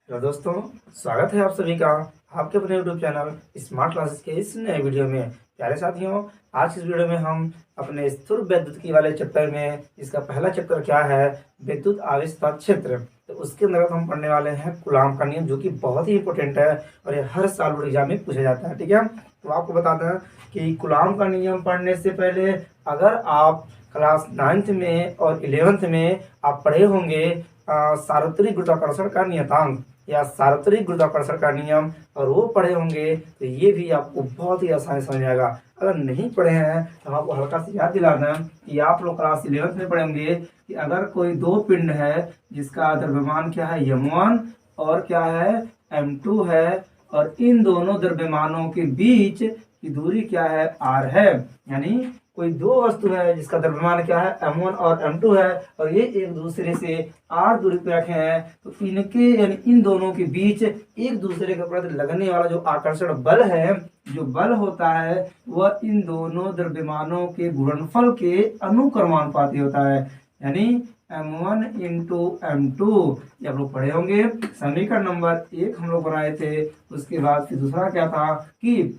Hello दोस्तों, स्वागत है आप सभी का आपके अपने यूट्यूब चैनल स्मार्ट क्लासेस के इस नए वीडियो में। प्यारे साथियों, आज इस वीडियो में हम अपने स्थिर वैद्युतिकी वाले चैप्टर में इसका पहला चैप्टर क्या है, विद्युत आवेश का क्षेत्र। तो उसके अंदर हम पढ़ने वाले हैं कूलाम का नियम, जो कि बहुत ही इंपॉर्टेंट है और ये हर साल बोर्ड एग्जाम में पूछा जाता है। ठीक है, तो आपको बताते हैं कि कूलाम का नियम पढ़ने से पहले अगर आप क्लास 9th में और 11th में आप पढ़े होंगे सार्वत्रिक गुरुत्वाकर्षण का नियतांक या सार्वत्रिक गुरुत्वाकर्षण का नियम और वो पढ़े होंगे तो ये भी आपको बहुत ही आसानी समझ में आएगा। अगर नहीं पढ़े हैं तो आपको हल्का से याद दिला दें कि आप लोग क्लास 11th में पढ़े होंगे कि अगर कोई दो पिंड है जिसका द्रव्यमान क्या है m1 और क्या है m2 है, और इन दोनों द्रव्यमानों के बीच की दूरी क्या है r है। यानी कोई दो वस्तु है जिसका द्रव्यमान क्या है m1 और m2 है और ये एक दूसरे से r दूरी पे रखे हैं, तो इनके यानी इन दोनों के बीच एक दूसरे के प्रति लगने वाला जो आकर्षण बल है, जो बल होता है वह इन दोनों द्रव्यमानों के गुणनफल के अनुक्रमानुपाती होता है। यानी m1 इंटू m2 ये आप लोग पढ़े होंगे। समीकरण नंबर 1 हम लोग बनाए थे। उसके बाद फिर दूसरा क्या था कि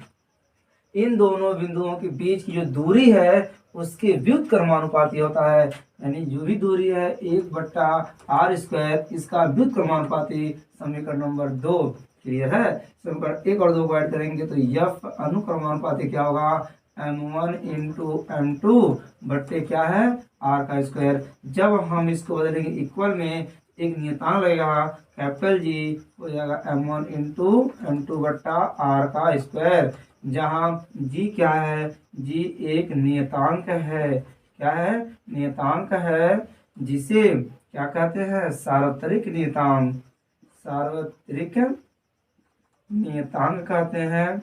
इन दोनों बिंदुओं के बीच की जो दूरी है उसके व्युत्क्रमानुपाती होता है। यानी जो भी दूरी है 1/r², इसका व्युत्क्रमानुपाती समीकरण नंबर 2। क्लियर है। समीकरण 1 और 2 को ऐड करेंगे तो यफ अनुक्रमानुपाती क्या होगा, m1 इंटू m2 बट्टे क्या है r²। जब हम इसको बदलेंगे इक्वल में एक नियतांक लगेगा कैपिटल जी, हो जाएगा m1 इंटू m2 बट्टा r², जहाँ g क्या है, g एक नियतांक है। क्या है, नियतांक है, जिसे क्या कहते हैं, सार्वत्रिक नियतांक। सार्वत्रिक नियतांक कहते हैं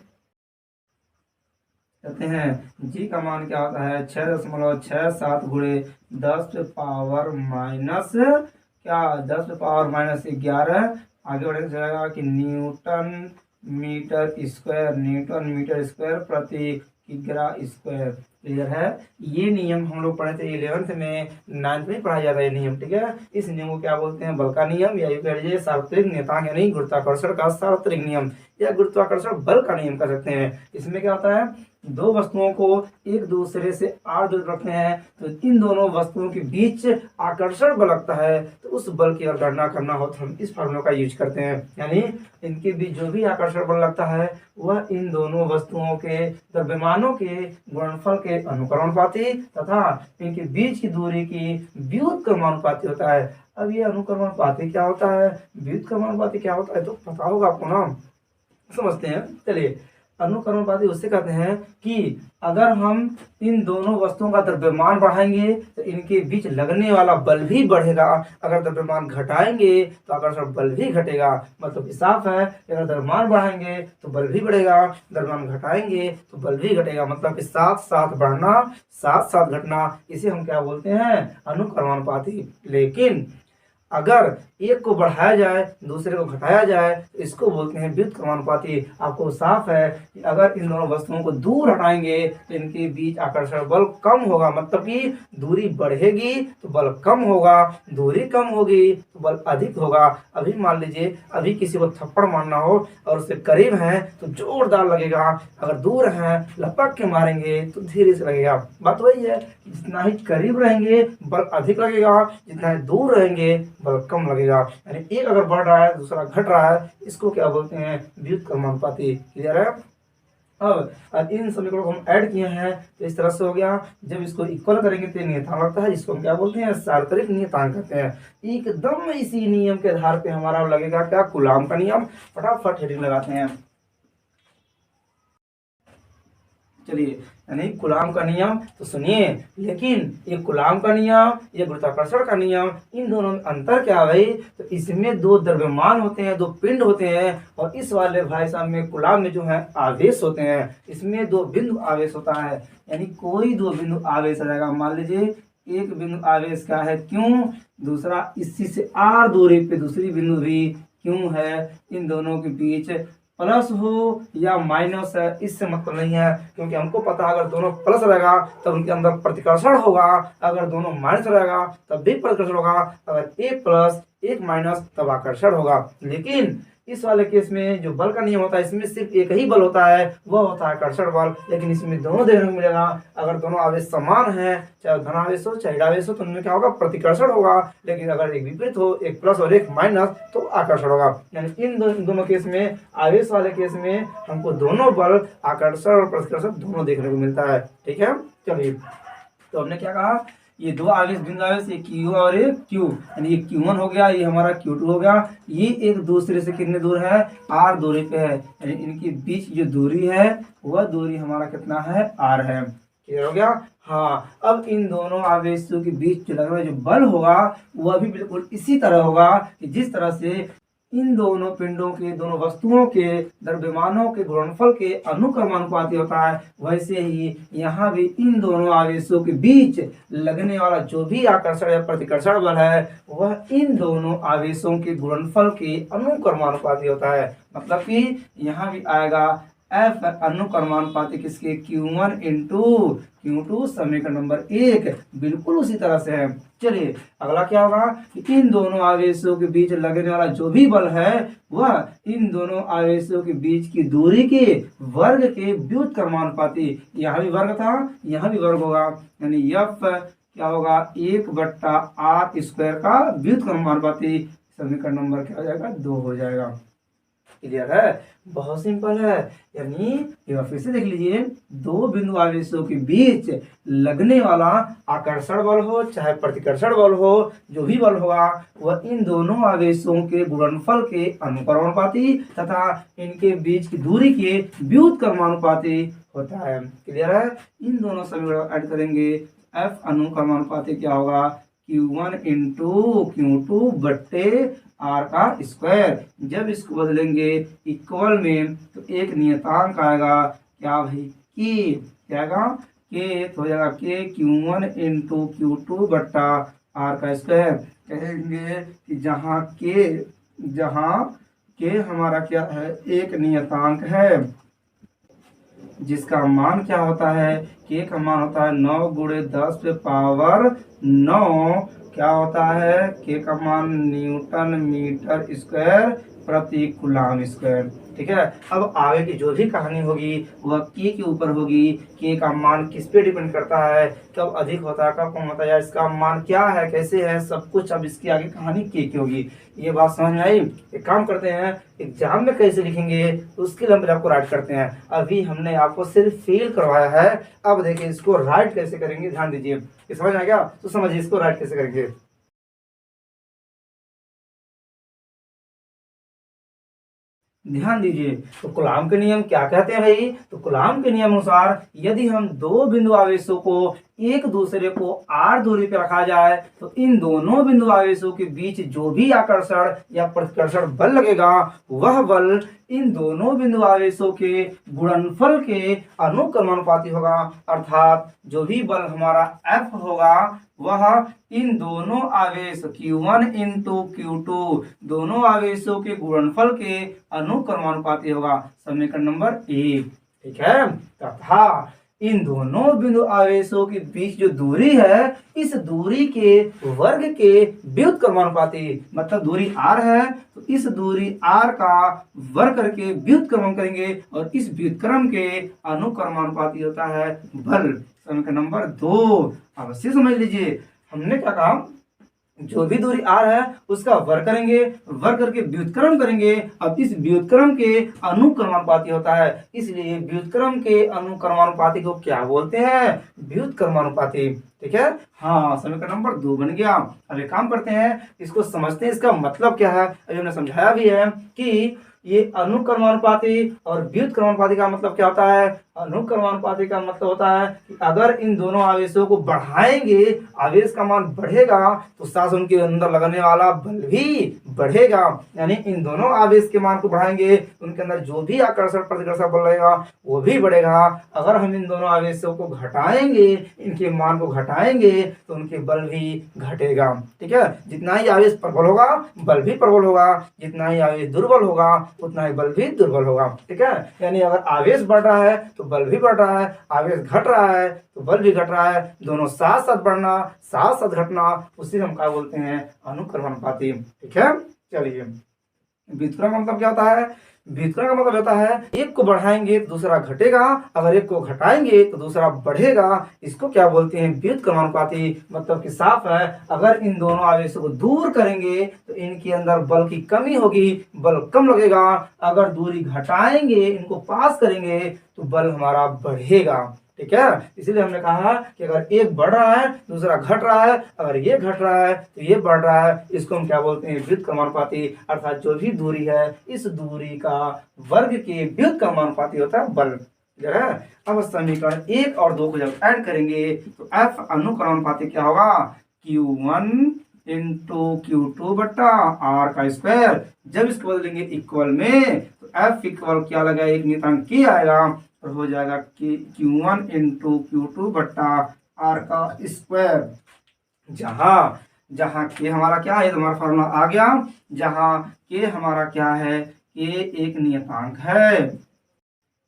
g का मान क्या होता है 6.67 गुणे 10⁻⁻11। आगे बढ़े जाएगा कि न्यूटन मीटर स्क्वायर प्रति किग्रा स्क्वायर। क्लियर है। ये नियम हम लोग पढ़े थे 11th में, 9th में पढ़ाया जाता है ये नियम। ठीक है, इस नियम को क्या बोलते हैं, बल का नियम, या यूं कह लीजिए सार्वत्रिक नियतांक यानी गुरुत्वाकर्षण का सार्वत्रिक नियम या गुरुत्वाकर्षण बल का नियम कर सकते हैं। इसमें क्या होता है, दो वस्तुओं को एक दूसरे से r दूर रखते हैं तो इन दोनों वस्तुओं के बीच आकर्षण बल लगता है, तो उस बल की अगर गणना करना हो तो हम इस फार्मूला का यूज करते हैं। यानी इनके बीच जो भी आकर्षण बल लगता है वह इन दोनों वस्तुओं के द्रव्यमानों के गुणनफल के अनुक्रमानुपाती तथा इनके बीच की दूरी की व्युत्क्रमानुपाती होता है। अब ये अनुक्रमानुपाती क्या होता है, व्युत्क्रमानुपाती क्या होता है, तो पता होगा आपको ना, समझते हैं। चलिए, अनुक्रमानुपाती उससे कहते हैं कि अगर हम इन दोनों वस्तुओं का द्रव्यमान बढ़ाएंगे तो इनके बीच लगने वाला बल भी बढ़ेगा, अगर द्रव्यमान घटाएंगे तो आकर्षण बल भी घटेगा। मतलब साफ है, अगर द्रव्यमान बढ़ाएंगे तो बल भी बढ़ेगा, द्रव्यमान घटाएंगे तो बल भी घटेगा। मतलब साथ साथ बढ़ना साथ साथ घटना, इसे हम क्या बोलते हैं, अनुक्रमानुपाती। लेकिन अगर एक को बढ़ाया जाए दूसरे को घटाया जाए तो इसको बोलते हैं व्युत्क्रमानुपाती। आपको साफ है कि अगर इन दोनों वस्तुओं को दूर हटाएंगे तो इनके बीच आकर्षण बल कम होगा, मतलब कि दूरी बढ़ेगी तो बल कम होगा, दूरी कम होगी तो बल अधिक होगा। अभी मान लीजिए, अभी किसी को थप्पड़ मारना हो और उससे करीब है तो जोरदार लगेगा, अगर दूर है लपक के मारेंगे तो धीरे से लगेगा। बात वही है, जितना ही करीब रहेंगे बल अधिक लगेगा, जितना ही दूर रहेंगे बल कम लगेगा। यानी एक अगर बढ़ रहा है दूसरा घट रहा है, इसको क्या बोलते हैं, व्युत्क्रमानुपाती। क्लियर है। अब इन समीकरणों को हम ऐड किए हैं तो इस तरह से हो गया। जब इसको इक्वल करेंगे तो नियतांक लगता है, जिसको हम क्या बोलते हैं, सार्वत्रिक नियतांक कहते हैं। एकदम इसी नियम के आधार पे हमारा लगेगा क्या, कूलाम का नियम। फटाफट हेडिंग लगाते हैं। चलिए, यानी कूलाम का नियम तो सुनिए, लेकिन ये कूलाम का नियम, ये गुरुत्वाकर्षण का नियम, इन दोनों में अंतर क्या है भाई, तो इसमें दो द्रव्यमान होते हैं, दो पिंड होते हैं, और इस वाले भाई साहब में कूलाम में जो है आवेश होते हैं। इसमें दो बिंदु आवेश होता है, यानी कोई दो बिंदु आवेश आ जाएगा। मान लीजिए एक बिंदु आवेश का है क्यों, दूसरा इसी से r दूरी पे दूसरी बिंदु भी क्यों है। इन दोनों के बीच प्लस हो या माइनस है इससे मतलब नहीं है, क्योंकि हमको पता है अगर दोनों प्लस रहेगा तब उनके अंदर प्रतिकर्षण होगा, अगर दोनों माइनस रहेगा तब भी प्रतिकर्षण होगा। अगर a प्लस 1 माइनस तब आकर्षण होगा। लेकिन इस वाले केस में जो बल का नियम होता है, इसमें सिर्फ एक ही बल होता है, वह होता है आकर्षण बल। लेकिन इसमें दोनों देखने को मिलेगा। अगर दोनों आवेश समान है, चाहे धनावेश हो चाहे ऋणावेश हो, तो उनमें क्या होगा, प्रतिकर्षण होगा। लेकिन अगर एक विपरीत हो, एक प्लस और एक माइनस, तो आकर्षण होगा। यानी इन दोनों केस में, आवेश वाले केस में हमको दोनों बल, आकर्षण और प्रतिकर्षण दोनों देखने को मिलता है। ठीक है, चलिए, तो हमने क्या कहा, ये दो आवेश बिंदु आवेश, एक Q और एक Q, यानी ये Q1 हो गया, ये हमारा Q2 हो गया। ये एक दूसरे से कितने दूर है, R दूरी पे है, यानी इनके बीच जो दूरी है वह दूरी हमारा कितना है, R है। क्लियर हो गया। हाँ, अब इन दोनों आवेशों के बीच जो लगने वाला जो बल होगा वह भी बिल्कुल इसी तरह होगा कि जिस तरह से इन दोनों पिंडों के, दोनों वस्तुओं के द्रव्यमानों के गुणनफल के अनुक्रमानुपाती होता है, वैसे ही यहाँ भी इन दोनों आवेशों के बीच लगने वाला जो भी आकर्षण या प्रतिकर्षण बल है वह इन दोनों आवेशों के गुणनफल के अनुक्रमानुपाती होता है। मतलब कि यहाँ भी आएगा F अनुक्रमानुपाती किसके, Q1 इंटू Q2 समीकरण नंबर 1, बिल्कुल उसी तरह से है। चलिए, अगला क्या होगा कि इन दोनों आवेशों के बीच लगने वाला जो भी बल है वह इन दोनों आवेशों के बीच की दूरी के वर्ग के व्युत्क्रमानुपाती, यहाँ भी वर्ग था, यहाँ भी वर्ग होगा, यानी F क्या होगा, 1/r² का व्युत्क्रमानुपाती। समीकरण नंबर क्या हो जाएगा, 2 हो जाएगा। क्लियर है, बहुत सिंपल है। यानी एक फिर से देख लीजिए, दो बिंदु आवेशों के बीच लगने वाला आकर्षण बल हो चाहे प्रतिकर्षण बल हो, जो भी बल होगा वह इन दोनों आवेशों के गुणनफल के अनुक्रमानुपाती तथा इनके बीच की दूरी के व्युत्क्रमानुपाती होता है। क्लियर है, इन दोनों समीकरण ऐड करेंगे, F अनुक्रमानुपाती क्या होगा, Q1 इंटू Q2 बट्टे R का स्क्वायर। जब इसको बदलेंगे इक्वल में तो एक नियतांक आएगा, क्या भाई, की क्या आएगा, के, तो हो जाएगा के Q1 इंटू Q2 बट्टा R का स्क्वायर। कहेंगे कि जहाँ के हमारा क्या है, एक नियतांक है जिसका मान क्या होता है, के का मान होता है 9 × 10⁻⁹, क्या होता है, के का मान न्यूटन मीटर स्क्वायर प्रति कूलम स्क्वायर। ठीक है, अब आगे की जो भी कहानी होगी वह के ऊपर होगी। के का मान किस पे डिपेंड करता है, कब अधिक होता है कब कम होता है, या इसका मान क्या है, कैसे है, सब कुछ अब इसकी आगे कहानी के होगी। ये बात समझ में आई। एक काम करते हैं, एग्जाम में कैसे लिखेंगे उसके लिए हम आपको राइट करते हैं। अभी हमने आपको सिर्फ फील करवाया है, अब देखिए इसको राइट कैसे करेंगे, ध्यान दीजिए। समझ आ गया, तो समझिए इसको राइट कैसे करेंगे। ध्यान दीजिए, तो कूलॉम के नियम क्या कहते हैं भाई, तो कूलॉम के नियम अनुसार यदि हम दो बिंदु आवेशों को एक दूसरे को r दूरी पर रखा जाए तो इन दोनों बिंदु आवेशों के बीच जो भी आकर्षण या प्रतिकर्षण बल लगेगा वह बल इन दोनों बिंदु आवेशों के गुणनफल के अनुक्रमानुपाती होगा। अर्थात जो भी बल हमारा F होगा वह इन दोनों आवेश Q1 इंटू Q2 दोनों आवेशों के गुणनफल के अनुक्रमानुपाती होगा। समीकरण नंबर 1। ठीक है, तथा इन दोनों बिंदु आवेशों के बीच जो दूरी है इस दूरी के वर्ग के व्युत्क्रमानुपाती, मतलब दूरी r है तो इस दूरी r का वर्ग करके व्युत्क्रम करेंगे और इस व्युत्क्रम के अनुक्रमानुपाती होता है बल। समीकरण नंबर 2 अवश्य समझ लीजिए। हमने क्या कहा, जो भी दूरी r है उसका वर्ग करेंगे, वर्ग करके व्युत्क्रम करेंगे, अब इस व्युत्क्रम के अनुक्रमानुपाती होता है, इसलिए व्युत्क्रम के अनुक्रमानुपाती को क्या बोलते हैं, व्युत्क्रमानुपाती। ठीक है, हाँ, समीकरण नंबर 2 बन गया। अब एक काम करते हैं, इसको समझते हैं, इसका मतलब क्या है। अभी हमने समझाया भी है कि ये अनुक्रमानुपाती और व्युत्क्रमानुपाती का मतलब क्या होता है। अनुक्रमानुपाती का मतलब होता है कि अगर इन दोनों आवेशों को बढ़ाएंगे, आवेश का मान बढ़ेगा तो साथ उनके अंदर लगने वाला बल भी बढ़ेगा। यानी इन दोनों आवेश के मान को बढ़ाएंगे, उनके अंदर जो भी आकर्षण प्रतिकर्षण बल लगेगा वो भी बढ़ेगा। अगर हम इन दोनों आवेशों को घटाएंगे, इनके मान को घटाएंगे तो उनके बल भी घटेगा। ठीक है, जितना ही आवेश प्रबल होगा बल भी प्रबल होगा, जितना ही आवेश दुर्बल होगा उतना ही बल भी दुर्बल होगा। ठीक है, यानी अगर आवेश बढ़ रहा है तो तो बल भी बढ़ रहा है, आवेश घट रहा है तो बल भी घट रहा है, दोनों साथ साथ बढ़ना साथ साथ घटना, उसी हम क्या बोलते हैं, अनुक्रमानुपाती। ठीक है, चलिए व्युत्क्रम का मतलब क्या होता है, व्युत्क्रम का मतलब होता है एक को बढ़ाएंगे तो दूसरा घटेगा, अगर एक को घटाएंगे तो दूसरा बढ़ेगा, इसको क्या बोलते हैं, व्युत्क्रमानुपाती। मतलब कि साफ है, अगर इन दोनों आवेशों को दूर करेंगे तो इनके अंदर बल की कमी होगी, बल कम लगेगा, अगर दूरी घटाएंगे इनको पास करेंगे तो बल हमारा बढ़ेगा। ठीक है, इसीलिए हमने कहा कि अगर एक बढ़ रहा है दूसरा घट रहा है, अगर ये घट रहा है तो ये बढ़ रहा है, इसको हम क्या बोलते हैं, व्युत्क्रमानुपाती। अर्थात जो भी दूरी है इस दूरी का वर्ग के व्युत्क्रमानुपाती होता है बल। है, अब समीकरण 1 और 2 को जब ऐड करेंगे तो F अनुक्रमानुपाती क्या होगा, Q1 इंटू Q2 बट्टा R का स्क्वायर। जब इसको बदलेंगे इक्वल में तो F इक्वल क्या लगा, एक नियतांक की आएगा और हो जाएगा Q1 इंटू Q2 बट्टा R का स्क्वायर। जहां जहां के हमारा क्या है, हमारा फॉर्मूला आ गया, जहां के हमारा क्या है, के एक नियतांक है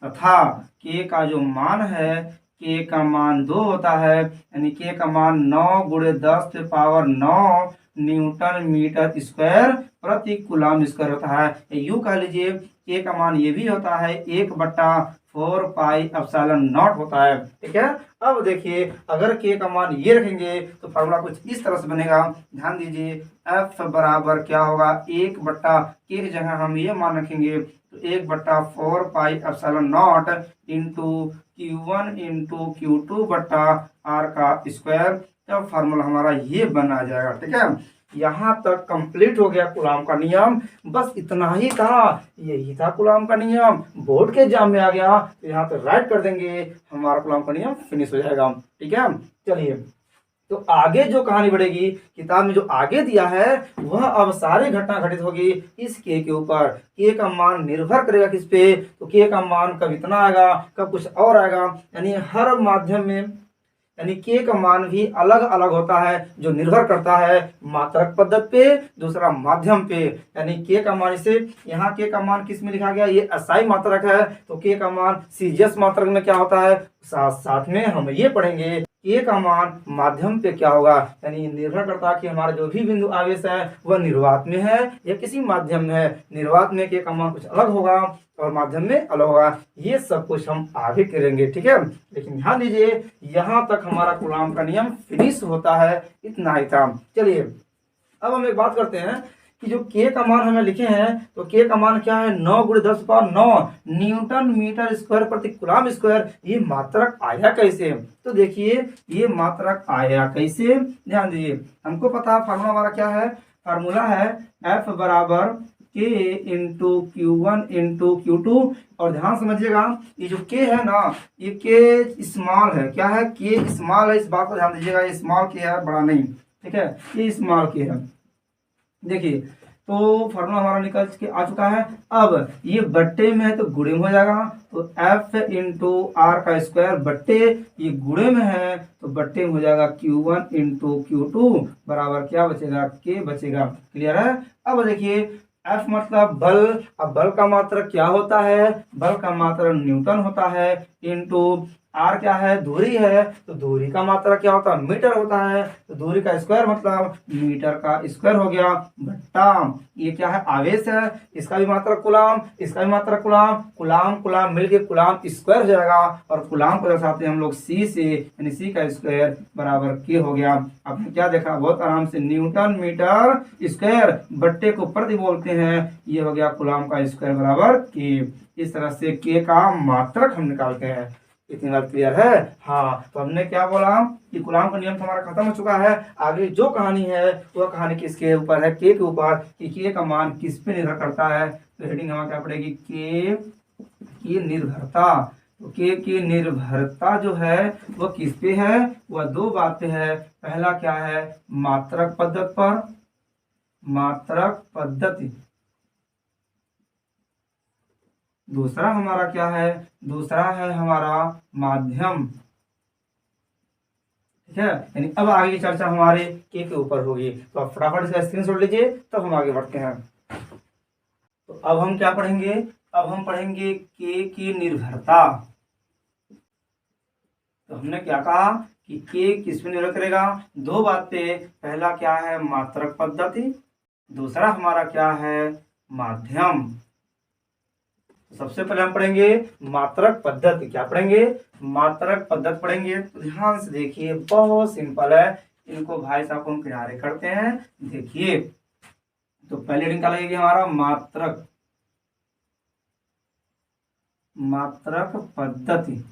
तथा के का जो मान है, के का मान 2 होता है, यानी के का मान 9 गुणे 10⁻9 न्यूटन मीटर स्क्वायर प्रति कूलम स्क्वायर होता है। यूं कह लीजिए के का मान ये भी होता है 1/4πε0 होता है। ठीक है, अब देखिए अगर के का मान ये रखेंगे तो फॉर्मूला कुछ इस तरह से बनेगा, ध्यान दीजिए F बराबर क्या होगा, 1 के की जगह हम ये मान रखेंगे तो 1/4πε0 इंटू Q1 इंटू Q2 बट्टा R का स्क्वायर। तब फार्मूला हमारा ये बना जाएगा। ठीक है, यहाँ तक कंप्लीट हो गया कूलम का नियम, बस इतना ही था, यही था कूलम का नियम। बोर्ड के एग्जाम में आ गया तो यहाँ पे राइट कर देंगे, हमारा कूलम का नियम फिनिश हो जाएगा। ठीक है, चलिए तो आगे जो कहानी बढ़ेगी, किताब में जो आगे दिया है वह अब सारी घटना घटित होगी इस के ऊपर। के का मान निर्भर करेगा किस पे, तो के का मान कब इतना आएगा कब कुछ और आएगा, यानी हर माध्यम में, यानी के का मान भी अलग अलग होता है, जो निर्भर करता है मात्रक पद्धति पे, दूसरा माध्यम पे। यानी के का मान, इसे यहाँ के का मान किस में लिखा गया, ये असाई मात्रक है, तो के का मान सीजीएस मात्रक में क्या होता है, साथ साथ में हम ये पढ़ेंगे के का मान माध्यम पे क्या होगा, यानी निर्भर करता है कि हमारा जो भी बिंदु आवेश है वह निर्वात में है या किसी माध्यम में है। निर्वात में के का मान कुछ अलग होगा और माध्यम में अलग होगा, ये सब कुछ हम आगे करेंगे। ठीक है, लेकिन ध्यान दीजिए यहाँ तक हमारा कूलम का नियम फिनिश होता है, इतना ही था। चलिए अब हम एक बात करते हैं कि जो के का मान हमें लिखे हैं, तो के का मान क्या है, 9 गुणे 10⁻9 न्यूटन मीटर स्क्वायर प्रति कूलम स्क्वायर। ये मात्रक आया कैसे, तो देखिए ये मात्रक आया कैसे, ध्यान दीजिए। हमको पता है फार्मूला हमारा क्या है, फार्मूला है F बराबर के इंटू Q1 इंटू Q2। और ध्यान समझिएगा ये जो के है ना, ये के स्मॉल है, क्या है, के स्मॉल है, इस बात को ध्यान दीजिएगा, ये स्मॉल के है, बड़ा नहीं। ठीक है, ये स्मॉल के है। देखिए तो फार्मूला हमारा निकल के आ चुका है। अब ये बट्टे में है तो गुणे में हो जाएगा, तो F इंटू आर का स्क्वायर बट्टे, ये गुणे में है तो बट्टे में हो जाएगा Q1 इंटू Q2 बराबर क्या बचेगा, के बचेगा। क्लियर है। अब देखिए F मतलब बल, अब बल का मात्रक क्या होता है, बल का मात्रक न्यूटन होता है, इंटू आर क्या है, दूरी है, तो दूरी का मात्रक क्या होता है, मीटर होता है, तो दूरी का स्क्वायर मतलब मीटर का स्क्वायर हो गया, बट्टा ये क्या है, आवेश है, इसका भी मात्रक कूलम, इसका भी मात्रक कूलम, कूलम कूलम मिलके कूलम स्क्वायर हो जाएगा, और कूलम को दर्शाते हैं हम लोग सी से, यानी सी का स्क्वायर बराबर के हो गया। आपने क्या देखा, बहुत आराम से, न्यूटन मीटर स्क्वायर बट्टे को प्रति बोलते हैं, ये हो गया कूलम का स्क्वायर बराबर के। इस तरह से के का मात्रक हम निकालते हैं। इतनी बात क्लियर है। हाँ, तो हमने क्या बोला कि कूलम का नियम हमारा खत्म हो चुका है। आगे जो कहानी है वह कहानी किसके ऊपर है, के ऊपर, कि के का मान किस पे निर्भर करता है। तो हेडिंग हमारा क्या पड़ेगी, के की निर्भरता। तो के की निर्भरता जो है वह किस पे है, वह दो बात पे है। पहला क्या है, मात्रक पद्धति पर, मात्रक पद्धति। दूसरा हमारा क्या है, दूसरा है हमारा माध्यम। ठीक है, यानी अब आगे की चर्चा हमारे के ऊपर होगी। तो आप फटाफट इसका स्क्रीनशॉट लीजिए, तब हम आगे बढ़ते हैं। तो अब हम क्या पढ़ेंगे, अब हम पढ़ेंगे के की निर्भरता। तो हमने क्या कहा कि के किस पे निर्भर करेगा, दो बात पे। पहला क्या है, मात्रक पद्धति, दूसरा हमारा क्या है, माध्यम। सबसे पहले हम पढ़ेंगे मात्रक पद्धति। क्या पढ़ेंगे, मात्रक पद्धति पढ़ेंगे। तो ध्यान से देखिए, बहुत सिंपल है। इनको भाई साहब हम किनारे करते हैं, देखिए। तो पहले रीडिंग क्या लगेगी हमारा, मात्रक, मात्रक पद्धति।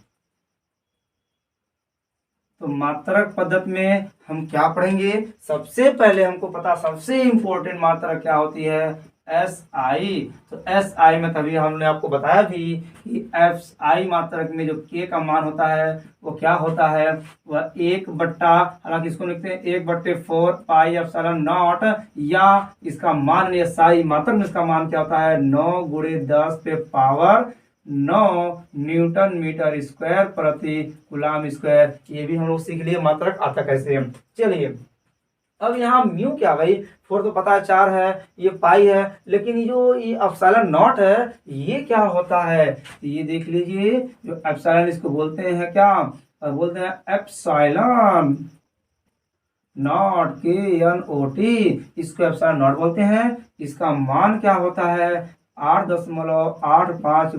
तो मात्रक पद्धति में हम क्या पढ़ेंगे, सबसे पहले हमको पता, सबसे इंपॉर्टेंट मात्रक क्या होती है, एस आई। तो एस आई में कभी हमने आपको बताया भी कि एफ आई मात्रक में जो के का मान होता है वो क्या होता है, वह 1/, हालांकि इसको लिखते हैं 1/4 पाई एप्सिलॉन नॉट, या इसका मान एस आई मात्रक में इसका मान क्या होता है, 9×10⁻⁹ न्यूटन मीटर स्क्वायर प्रति कूलम स्क्वायर। ये भी हम लोग सीख लिए मात्रक आता कैसे। चलिए, अब यहाँ म्यू क्या भाई, 4 तो पता है 4 है, ये पाई है, लेकिन ये एप्सिलॉन नॉट है, ये क्या होता है, ये देख लीजिए। जो एप्सिलॉन इसको बोलते हैं क्या, बोलते हैं एप्सिलॉन नॉट, KNOT, इसको एप्सिलॉन नॉट बोलते हैं। इसका मान क्या होता है, 8.85 ×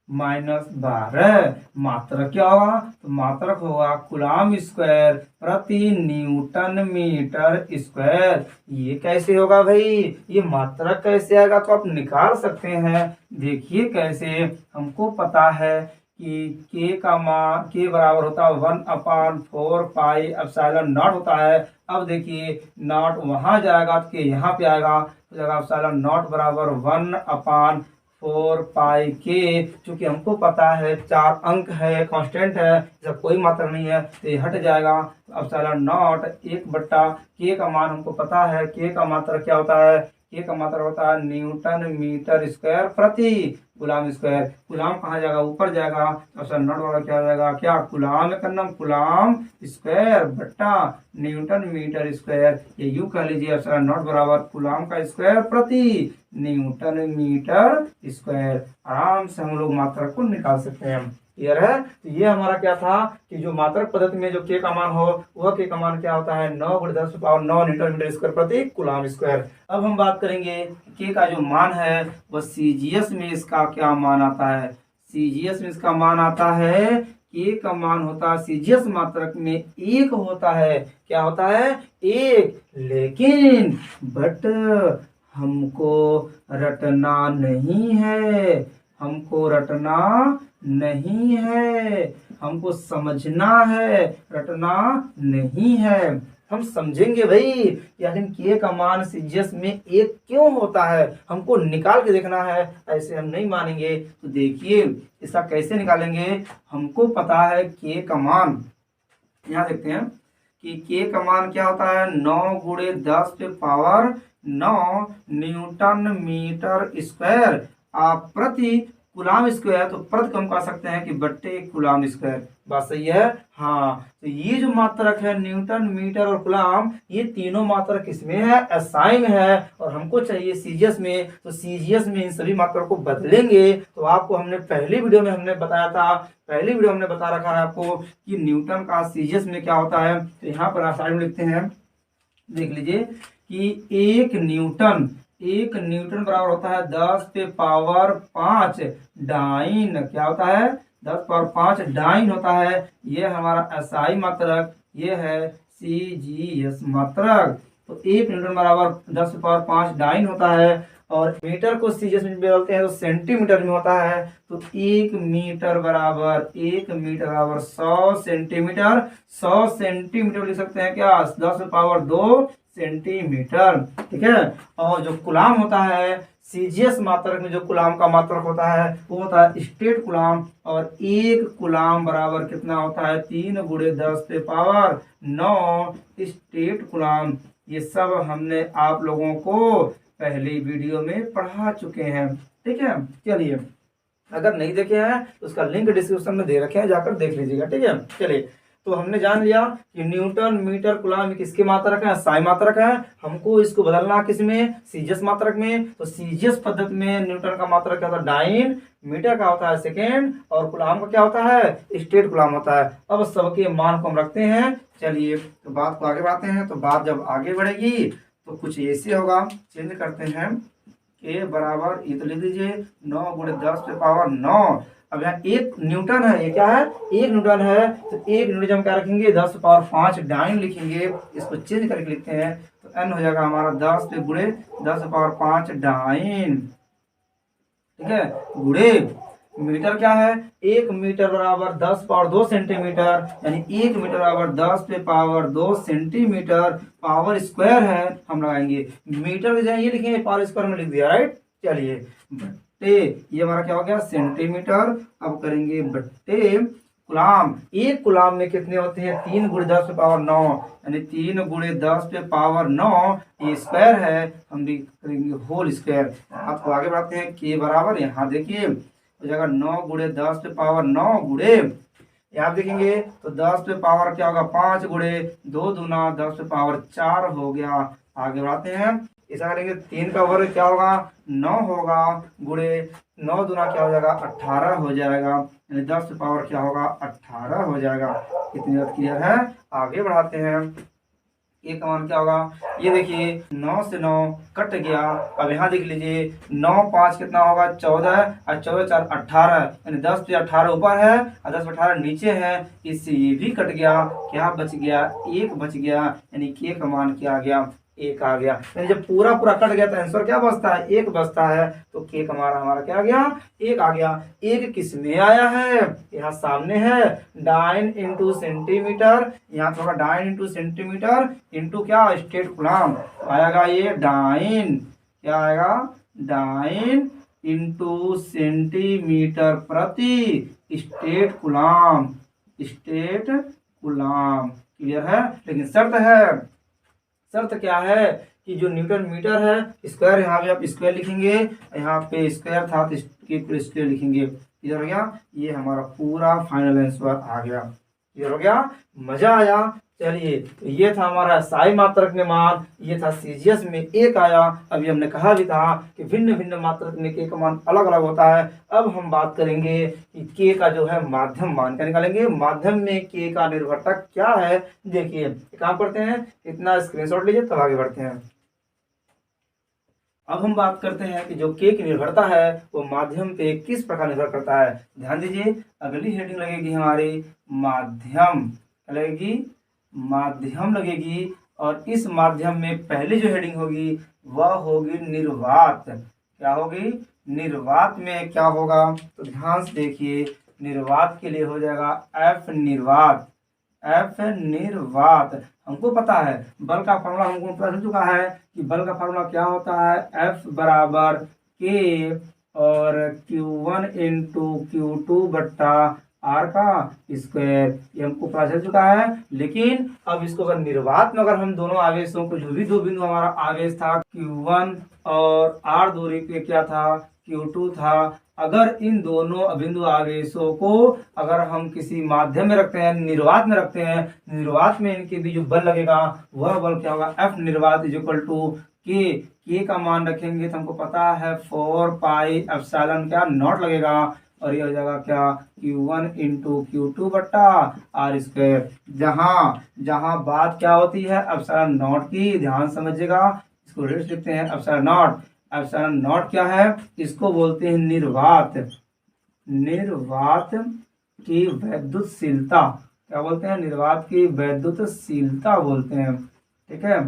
10⁻⁻12। मात्रक क्या होगा, तो मात्रक होगा कूलम स्क्वायर प्रति न्यूटन मीटर स्क्वायर। ये कैसे होगा भाई, ये मात्रक कैसे आएगा, तो आप निकाल सकते हैं। देखिए कैसे, हमको पता है कि के का मान, के बराबर होता है 1/4 पाई एप्सिलॉन नॉट होता है। अब देखिए, नॉट वहां जाएगा तो के यहाँ पे आएगा, तो जाएगा एप्सिलॉन नॉट बराबर 1/4 पाई के। चूंकि हमको पता है 4 अंक है, कांस्टेंट है, जब कोई मात्रा नहीं है तो ये हट जाएगा। एप्सिलॉन नॉट 1/के का मान हमको पता है, के का मात्रा क्या होता है, के का मात्रा होता है न्यूटन मीटर स्क्वायर प्रति कूलम स्क्वायर। कूलम कहाँ जाएगा, ऊपर जाएगा, तो एप्सिलॉन नॉट वाला क्या जाएगा, क्या कूलम का नाम कूलम स्क्वायर बट्टा न्यूटन मीटर स्क्वायर। ये यूं कह लीजिए, एप्सिलॉन नॉट बराबर कूलम का स्क्वायर प्रति न्यूटन मीटर स्क्वायर। आराम से हम लोग मात्रक को निकाल सकते हैं। क्लियर है। तो ये हमारा क्या था कि जो मात्रक पद्धति में जो के का मान हो, वह के का मान क्या होता है, 9×10⁻9 न्यूटन मीटर स्क्वायर प्रति कूलम स्क्वायर। अब हम बात करेंगे के का जो मान है वह सीजीएस में इसका क्या मान आता है। सीजीएस में इसका मान आता है, के का मान होता है सीजीएस मात्रक में 1 होता है। क्या होता है, 1। लेकिन बट हमको रटना नहीं है, हमको रटना नहीं है, हमको समझना है, रटना नहीं है। हम समझेंगे भाई, यानी के का मान सीजीएस में 1 क्यों होता है, हमको निकाल के देखना है, ऐसे हम नहीं मानेंगे। तो देखिए इसका कैसे निकालेंगे। हमको पता है के का मान, यहाँ देखते हैं कि के का मान क्या होता है, 9×10⁻9 न्यूटन मीटर स्क्वायर प्रति कूलम स्क्वायर। तो प्रति को हम कह सकते हैं कि बट्टे कूलम स्क्वायर। बात सही है। हाँ, तो ये जो मात्रक है न्यूटन मीटर और कूलम, ये तीनों मात्रक किसमें है, एसआई में है, और हमको चाहिए सीजीएस में। तो सीजीएस में इन सभी मात्रक को बदलेंगे। तो आपको हमने पहली वीडियो में हमने बताया था, पहली वीडियो हमने बता रखा है आपको कि न्यूटन का सीजीएस में क्या होता है। तो यहाँ पर साइड में लिखते हैं, देख लीजिए कि 1 न्यूटन बराबर होता है 10⁵ डाइन। क्या होता है, 10⁵ डाइन होता है। ये हमारा एसआई मात्रक, ये है सीजीएस मात्रक। तो 1 न्यूटन बराबर 10⁵ डाइन होता है। और मीटर को सीजीएस में बदलते हैं तो सेंटीमीटर में होता है। तो 1 मीटर बराबर 100 सेंटीमीटर। 100 सेंटीमीटर लिख सकते हैं क्या, 10⁻2 सेंटीमीटर। ठीक है। और जो कूलम होता है सीजीएस मात्रक में, जो कूलम का मात्रक होता है वो होता है स्टेट कूलम। और 1 कूलम बराबर कितना होता है, 3×10⁻9 स्टेट कूलम। ये सब हमने आप लोगों को पहली वीडियो में पढ़ा चुके हैं। ठीक है। चलिए, अगर नहीं देखे हैं तो उसका लिंक डिस्क्रिप्शन में दे रखे हैं, जाकर देख लीजिएगा। ठीक है। चलिए, तो हमने जान लिया कि न्यूटन मीटर कूलम किसके मात्रक है, साई मात्रक है। हमको इसको बदलना किसमें, सीजीएस मात्रक में। तो सीजीएस पद्धति में न्यूटन का मात्रक क्या होता है, डाइन, मीटर का होता है सेकेंड, और कूलम का क्या होता है, स्टेट कूलम होता है। अब सबके मान को हम रखते हैं। चलिए तो बात को आगे बढ़ाते हैं। तो बात जब आगे बढ़ेगी तो कुछ ऐसे होगा, चेंज करते हैं। के बराबर ये तो लिख दीजिए 9 गुणे 10 पे पावर 9। अब यहाँ 1 न्यूटन है, ये क्या है, 1 न्यूटन है। तो 1 न्यूटन हम क्या रखेंगे, 10 पावर 5 डाइन लिखेंगे। इसको चेंज करके लिखते हैं तो n हो जाएगा हमारा 10 पे गुणे 10 पावर 5 डाइन, ठीक है। गुणे मीटर क्या है, 1 मीटर बराबर 10 पावर 2 सेंटीमीटर, यानी 1 मीटर बराबर 10 पे पावर 2 सेंटीमीटर। पावर स्क्वायर है, हम लगाएंगे मीटर के जगह ये लिखेंगे, पावर स्क्वायर में लिख दिया, राइट। चलिए बट्टे ये हमारा क्या हो गया, सेंटीमीटर। अब करेंगे बट्टे कूलम। 1 कूलम में कितने होते हैं, 3 गुणे 10 पे पावर 9, यानी 3 गुणे 10 पे पावर 9। ये स्क्वायर है, हम भी करेंगे होल स्क्वायर। आपको आगे बढ़ाते हैं। के बराबर यहाँ देखिए हो जाएगा 9 गुणे 10 पे पावर 9 गुणे, यहाँ देखेंगे तो 10 पे पावर क्या होगा 5 गुणे 2 दूना 10 पे पावर 4 हो गया। आगे बढ़ाते हैं, ऐसा करेंगे 3 का वर्ग क्या होगा 9 होगा, गुणे 9 दूना क्या हो जाएगा 18 हो जाएगा, यानी 10 पे पावर क्या होगा 18 हो जाएगा। कितनी बात क्लियर है। आगे बढ़ाते हैं। एक मान क्या होगा, ये देखिए 9 से 9 कट गया। अब यहाँ देख लीजिए 9 5 कितना होगा 14, और 14 4 18, यानी 10 पे 18 ऊपर है और 10 पे 18 नीचे है। इससे ये भी कट गया, क्या बच गया, 1 बच गया, यानी के का मान क्या आ गया, 1 आ गया। यानी जब पूरा पूरा कट गया तो आंसर क्या बचता है, 1 बचता है। तो के का मान हमारा क्या आ गया, 1 आ गया। 1 किस में आया है, यहाँ सामने है, डाइन इंटू सेंटीमीटर। यहाँ थोड़ा डाइन इंटू सेंटीमीटर इंटू क्या, स्टेट कूलम आएगा। ये डाइन क्या आएगा, डाइन इंटू सेंटीमीटर प्रति state coulomb, state coulomb. Clear है। लेकिन शर्त है, शर्त क्या है कि जो न्यूटन मीटर है, स्क्वायर यहाँ पे आप स्क्वायर लिखेंगे, यहाँ पे स्क्वायर था तो इसके स्क्वायर लिखेंगे। क्लियर हो गया। ये हमारा पूरा फाइनल आंसर आ गया। क्लियर हो गया, मजा आया। चलिए तो ये था हमारा साई मात्रक में मान, ये था सीजीएस में 1 आया। अभी हमने कहा भी था कि भिन्न भिन्न मात्रक में के का मान अलग अलग होता है। अब हम बात करेंगे कि के का जो है माध्यम मान क्या निकालेंगे, माध्यम में के का निर्भरता क्या है। देखिए काम करते हैं, इतना स्क्रीनशॉट लीजिए तब आगे बढ़ते हैं। अब हम बात करते हैं कि जो के की निर्भरता है वो माध्यम पे किस प्रकार निर्भर करता है। ध्यान दीजिए, अगली हेडिंग लगेगी हमारी माध्यम, लगेगी माध्यम लगेगी। और इस माध्यम में पहली जो हेडिंग होगी वह होगी निर्वात। क्या होगी, निर्वात में क्या होगा, तो ध्यान से देखिए, निर्वात के लिए हो जाएगा एफ निर्वात। एफ निर्वात हमको पता है, बल का फॉर्मूला हमको पता चल चुका है कि बल का फॉर्मूला क्या होता है, एफ बराबर के और Q1 इंटू Q2 बट्टा आर का स्क्वायर, ये हमको पता चल चुका है। लेकिन अब इसको अगर निर्वात में अगर हम दोनों आवेशों को, जो भी दो बिंदु हमारा आवेश था Q1 और आर दूरी पे क्या था Q2 था, अगर इन दोनों बिंदु आवेशों को अगर हम किसी माध्यम में रखते हैं, निर्वात में रखते हैं, निर्वात में इनके भी जो बल लगेगा वह बल क्या होगा, एफ निर्वात इज इक्वल टू के का मान रखेंगे तो हमको पता है 4 पाई एप्सिलॉन क्या नॉट लगेगा, और ये हो जाएगा क्या Q1 इंटू Q2 बट्टा आर स्क्वायर। जहां बात क्या होती है एप्सिलॉन नॉट की, ध्यान समझिएगा, इसको रेट लिखते हैं एप्सिलॉन नॉट। एप्सिलॉन नॉट क्या है, इसको बोलते हैं निर्वात, निर्वात की वैद्युतशीलता। क्या बोलते हैं, निर्वात की वैद्युतशीलता बोलते हैं। ठीक है,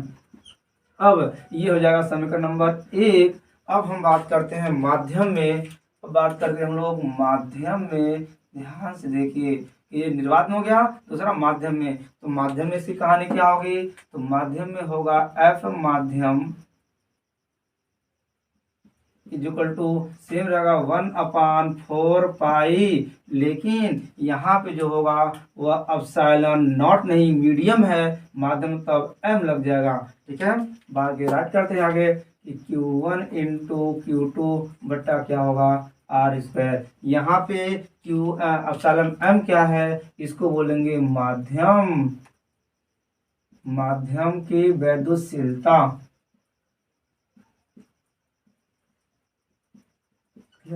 अब ये हो जाएगा समीकरण नंबर 1। अब हम बात करते हैं माध्यम में। अब बात करते हैं हम लोग माध्यम में, ध्यान से देखिए, ये निर्वात में हो गया, दूसरा माध्यम में। तो माध्यम में इसकी कहानी क्या होगी, तो माध्यम में होगा एफ माध्यम इक्वल टू सेम रहेगा 1/4 पाई, लेकिन यहाँ पे जो होगा वह एप्सिलॉन नॉट नहीं, मीडियम है माध्यम, तब एम लग जाएगा। ठीक है, बाकी राइट करते हैं आगे कि Q1 इंटू Q2 बट्टा क्या होगा आर स्क्वायर। यहाँ पे क्यू एप्सिलॉन एम क्या है, इसको बोलेंगे माध्यम, माध्यम की वैद्युतशीलता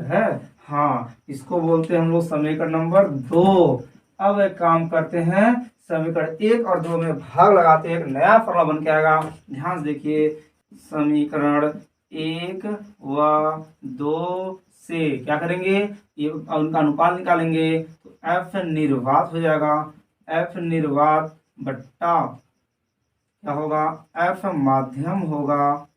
है। हाँ, इसको बोलते हैं हम लोग समीकरण नंबर 2। अब एक काम करते हैं, समीकरण 1 और 2 में भाग लगाते हैं, एक नया फॉर्मूला बन के आएगा। ध्यान से देखिए, समीकरण 1 व 2 से क्या करेंगे, ये उनका अनुपात निकालेंगे तो एफ निर्वात हो जाएगा। एफ निर्वात बट्टा क्या होगा, एफ माध्यम होगा,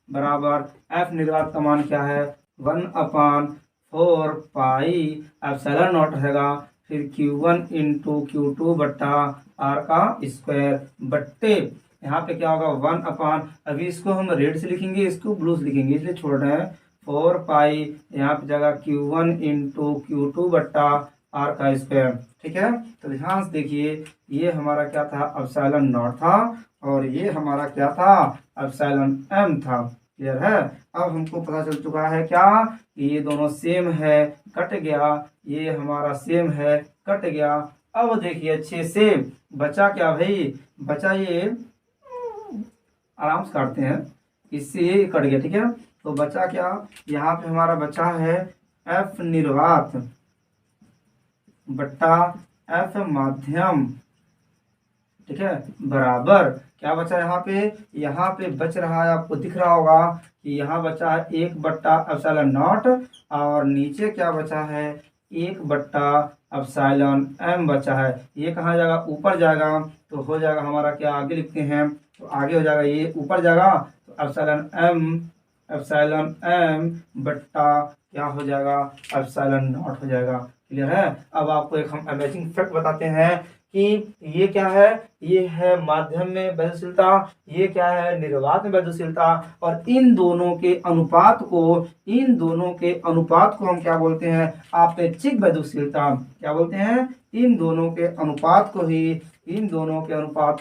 बराबर एफ निर्वात का मान क्या है, 1/4 पाई एप्सिलॉन नॉट रहेगा, फिर Q1 इंटू Q2 बट्टा आर का स्क्वायर बट्टे यहाँ पे क्या होगा 1/, अभी इसको हम रेड से लिखेंगे, इसको ब्लू से लिखेंगे, इसलिए छोड़ रहे हैं 4 पाई, यहाँ पे जगह Q1 इंटू Q2 बट्टा आर का स्क्वायर। ठीक है, तो ध्यान से देखिए, ये हमारा क्या था, एप्सिलॉन नॉट था, और ये हमारा क्या था, एप्सिलॉन एम था। क्लियर है। अब हमको पता चल चुका है क्या, कि ये दोनों सेम है, कट गया, ये हमारा सेम है, कट गया। अब देखिए अच्छे से, बचा क्या भाई, बचा ये, आराम से काटते हैं, इससे ये कट गया। ठीक है, तो बचा क्या, यहाँ पे हमारा बचा है एफ निर्वात बट्टा एफ माध्यम। ठीक है, बराबर क्या बचा यहाँ पे बच रहा है, आपको दिख रहा होगा कि यहाँ बचा है 1/एप्सिलॉन नॉट, और नीचे क्या बचा है, 1/एप्सिलॉन एम बचा है। ये कहाँ जाएगा, ऊपर जाएगा, तो हो जाएगा हमारा क्या, आगे लिखते हैं, तो आगे हो जाएगा, ये ऊपर जाएगा तो एप्सिलॉन एम बट्टा क्या हो जाएगा, एप्सिलॉन नॉट हो जाएगा। क्लियर है। अब आपको एक हम अमेजिंग फैक्ट बताते हैं कि ये क्या है, ये है माध्यम में वैद्युतशीलता, ये क्या है, निर्वात में वैद्युतशीलता, और इन दोनों के अनुपात को हम क्या बोलते हैं, आपेक्षिक वैद्युतशीलता। क्या बोलते हैं, इन दोनों के अनुपात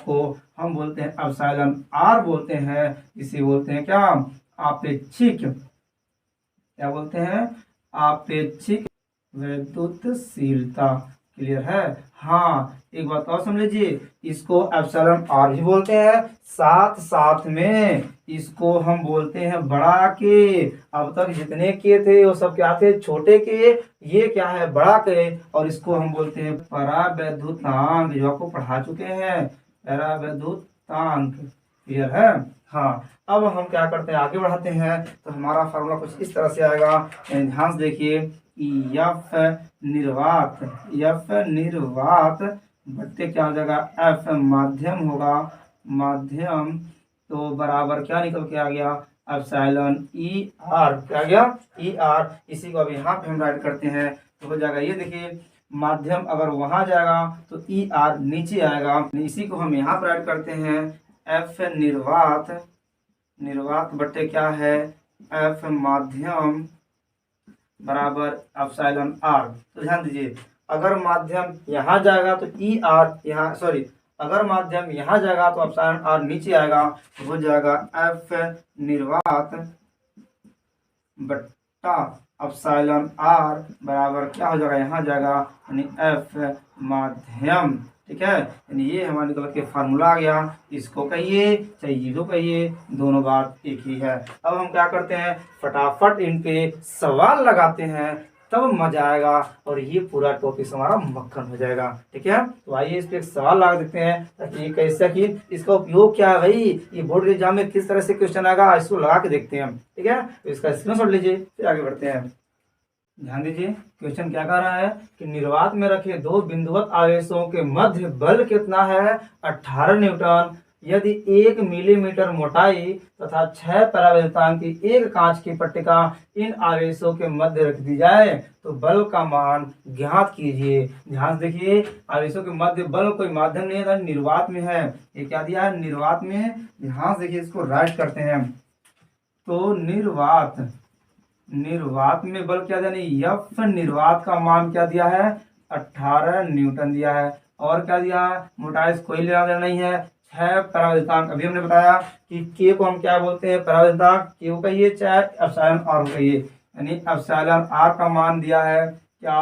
को हम बोलते हैं एप्सिलॉन आर बोलते हैं। इसे बोलते हैं क्या, आपेक्षिक, क्या बोलते हैं, आपेक्षिक वैद्युतशीलता। क्लियर है। हाँ, एक बात और समझ लीजिए, इसको एप्सिलॉन आर भी बोलते हैं, साथ साथ में इसको हम बोलते हैं बड़ा के। अब तक जितने के थे वो सब क्या थे, छोटे के, ये क्या है, बड़ा के, और इसको हम बोलते हैं परावैद्युतांक, जो आपको पढ़ा चुके हैं, परावैद्युतांक। क्लियर है। हाँ, अब हम क्या करते हैं, आगे बढ़ाते हैं, तो हमारा फार्मूला कुछ इस तरह से आएगा। ध्यान से देखिए, एफ निर्वात बट्टे क्या हो जाएगा, एफ माध्यम होगा, माध्यम, तो बराबर क्या निकल के आ गया, एप्सिलॉन ई आर। क्या गया, ई आर। इसी को अब यहाँ पे हम राइट करते हैं, तो हो जाएगा, ये देखिए, माध्यम अगर वहां जाएगा तो ई आर नीचे आएगा, इसी को हम यहाँ पर राइट करते हैं, एफ निर्वात बट्टे क्या है, एफ माध्यम बराबर एप्सिलॉन आर। तो ध्यान दीजिए, अगर माध्यम यहाँ जाएगा तो ई आर यहाँ, सॉरी, अगर माध्यम यहाँ जाएगा तो एप्सिलॉन आर नीचे आएगा, तो हो जाएगा एफ निर्वात बट्टा एप्सिलॉन आर बराबर क्या हो जाएगा, यहाँ जाएगा, यानी एफ माध्यम। ठीक है, यानी ये हमारे निकल के फार्मूला आ गया। इसको कहिए चाहे जीरो कहिए, दोनों बात एक ही है। अब हम क्या करते हैं, फटाफट इन पे सवाल लगाते हैं, तब मजा आएगा, और ये पूरा टॉपिक हमारा मक्खन हो जाएगा। ठीक है, तो आइए इस पे एक सवाल लगा देते हैं, ताकि ये कैसा कि इसका उपयोग क्या है भाई, ये बोर्ड के एग्जाम में किस तरह से क्वेश्चन आएगा, इसको लगा के देखते हैं। ठीक है, तो इसका स्क्रीनशॉट लीजिए, फिर आगे बढ़ते हैं। ध्यान दीजिए, क्वेश्चन क्या कह रहा है कि निर्वात में रखे दो बिंदुवत आवेशों के मध्य बल कितना है, 18 न्यूटन। यदि 1 मिलीमीटर मोटाई तथा 6 परावैद्युतांक की एक कांच की पट्टिका इन आवेशों के मध्य रख दी जाए तो बल का मान ज्ञात कीजिए। ध्यान से देखिए, आवेशों के मध्य बल कोई माध्यम नहीं है, निर्वात में है। ये क्या दिया है, निर्वात में। ध्यान से देखिए, इसको राइट करते हैं, तो निर्वात में बल क्या दिया, नहीं, एफ निर्वात का मान क्या दिया है, 18 न्यूटन दिया है, और क्या दिया है, मोटाई से कोई लेना देना नहीं है, 6 परावैद्युतांक। अभी हमने बताया कि के को हम क्या बोलते हैं, परावैद्युतांक, के को कहिए चाहे एप्सिलॉन आर को कहिए। यानी एप्सिलॉन आर का मान दिया है क्या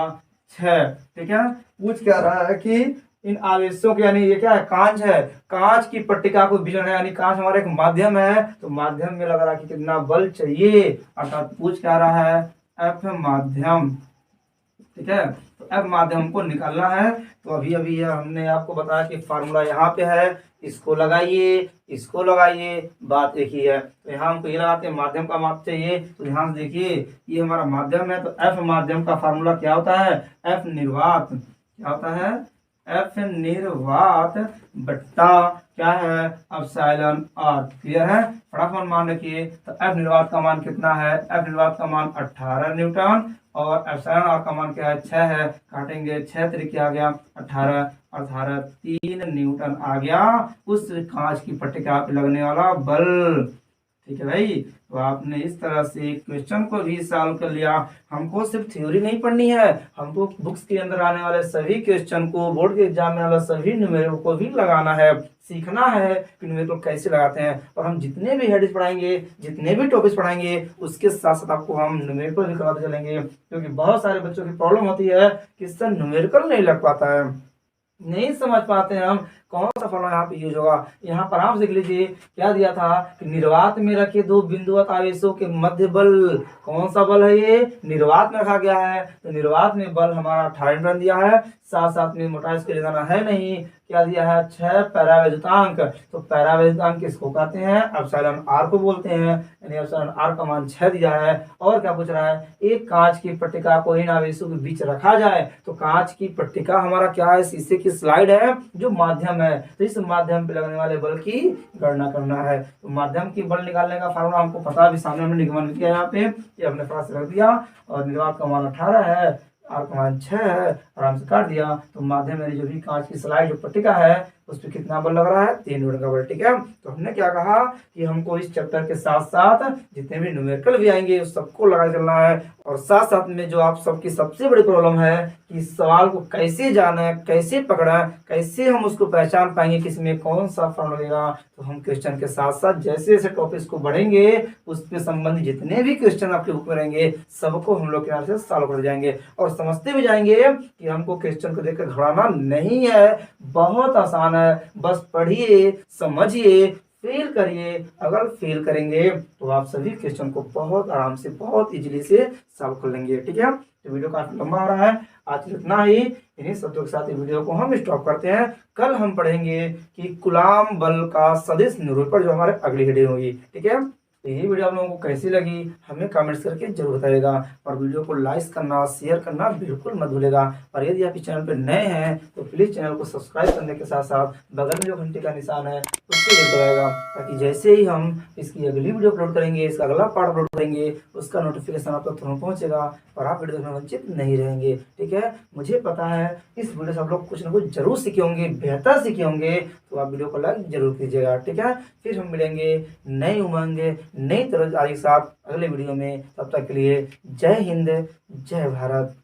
6। ठीक है, पूछ क्या रहा है कि इन आवेशों के, यानी ये क्या है, कांच है, कांच की पट्टिका को विचलन है, यानी कांच हमारा एक माध्यम है, तो माध्यम में लग रहा है कि कितना बल चाहिए, अर्थात पूछ क्या रहा है एफ माध्यम। ठीक है, तो एफ माध्यम को निकालना है। तो अभी अभी हमने आपको बताया कि फार्मूला यहाँ पे है, इसको लगाइए, इसको लगाइए, बात एक ही है। तो यहाँ हमको ये लगाते हैं, माध्यम का माप चाहिए, तो ध्यान से देखिए ये हमारा माध्यम है, तो एफ माध्यम का फार्मूला क्या होता है, एफ निर्वात, क्या होता है, एफ निर्वात बट्टा क्या है, एप्सिलॉन आर। क्लियर है, फटाफट मान रखिए। तो एफ निर्वात का मान कितना है, एफ निर्वात का मान 18 न्यूटन और एप्सिलॉन आर का मान क्या है 6 है, काटेंगे 6 तरीके आ गया 18, 3 न्यूटन आ गया उस कांच की पट्टिका पे लगने वाला बल। ठीक है भाई, तो आपने इस तरह से क्वेश्चन को भी सॉल्व कर लिया। हमको सिर्फ थ्योरी नहीं पढ़नी है, हमको बुक्स के अंदर आने वाले सभी क्वेश्चन को, बोर्ड के एग्जाम में वाला सभी न्यूमेरिकल को भी लगाना है, सीखना है कि न्यूमेरिकल कैसे लगाते हैं। और हम जितने भी हेडिंग्स पढ़ाएंगे, जितने भी टॉपिक्स पढ़ाएंगे, उसके साथ साथ आपको हम न्यूमेरिकल भी कराते चलेंगे, क्योंकि बहुत सारे बच्चों की प्रॉब्लम होती है कि सर न्यूमेरिकल नहीं लग पाता है, नहीं समझ पाते हैं हम कौन सा फॉर्मूला यहाँ पे यूज होगा। यहाँ पर आप देख लीजिए क्या दिया था कि निर्वात में रखे दो बिंदुवत आवेशों के मध्य बल, कौन सा बल है ये, निर्वात में रखा गया है, तो निर्वात में बल हमारा 18 न्यूटन दिया है, साथ साथ में मोटाई इसके लिए जाना है नहीं, क्या दिया है 6 पैरावैद्युतांक। तो पैरावैद्युतांक किसको कहते हैं, एप्सिलॉन आर को बोलते हैं, यानी एप्सिलॉन आर का मान 6 दिया है। और क्या पूछ रहा है, एक कांच की पट्टिका को इन आवेशों के बीच रखा जाए, तो कांच की पट्टिका हमारा क्या है, शीशे की स्लाइड है जो माध्यम है, तो इस माध्यम पे लगने वाले बल की गणना करना है। तो माध्यम की बल निकालने का फार्मूला हमको पता है, सामने हमने निगमन किया यहाँ पे, ये हमने पास रख दिया, और निर्वात का मान 18 है, आर का मान 6 है, आराम से काट दिया। तो माध्यम में जो भी कांच की स्लाइड जो पट्टिका है उस पर कितना बल लग रहा है, 3 न्यूटन का बल। ठीक है, तो हमने क्या कहा कि हमको इस चैप्टर के साथ साथ जितने भी न्यूमेरिकल भी आएंगे उस सबको लगा चलना है, और साथ साथ में जो आप सबकी सबसे बड़ी प्रॉब्लम है कि सवाल को कैसे जाना है, कैसे पकड़ा है, कैसे हम उसको पहचान पाएंगे किसमें कौन सा फॉर्म लगेगा। तो हम क्वेश्चन के साथ साथ जैसे जैसे टॉपिक्स को बढ़ेंगे उस पे संबंधित जितने भी क्वेश्चन आपके बुक में रहेंगे सबको हम लोग के यहाँ से सॉल्व कर जाएंगे, और समझते भी जाएंगे कि हमको क्वेश्चन को देखकर घबराना नहीं है, बहुत आसान है, बस पढ़िए, समझिए, फेल करिए। अगर फेल करेंगे तो आप सभी क्वेश्चन को बहुत आराम से, बहुत इजीली से सॉल्व कर लेंगे। ठीक है, तो वीडियो काफी लंबा हो रहा है, आज इतना ही। इन्हीं शब्दों के साथ वीडियो को हम स्टॉप करते हैं। कल हम पढ़ेंगे कि कूलॉम बल का सदिश निरूपण, जो हमारे अगली वीडियो होगी। ठीक है, तो ये वीडियो आप लोगों को कैसी लगी हमें कमेंट्स करके जरूर बताइएगा, और वीडियो को लाइक करना, शेयर करना बिल्कुल मत भूलेगा। और यदि आप इस चैनल पर नए हैं तो प्लीज़ चैनल को सब्सक्राइब करने के साथ साथ बगल में जो घंटे का निशान है उसको क्लिक दबाएगा, ताकि जैसे ही हम इसकी अगली वीडियो अपलोड करेंगे, इसका अगला पार्ट अपलोड करेंगे, उसका नोटिफिकेशन आप तक तुरंत पहुंचेगा और आप वीडियो में वंचित नहीं रहेंगे। ठीक है, मुझे पता है इस वीडियो से आप लोग कुछ ना कुछ जरूर सीखे होंगे, बेहतर सीखे होंगे, तो आप वीडियो को लाइक जरूर कीजिएगा। ठीक है, फिर हम मिलेंगे नई उमंग, नई तरह के साथ अगले वीडियो में। तब तक के लिए जय हिंद, जय भारत।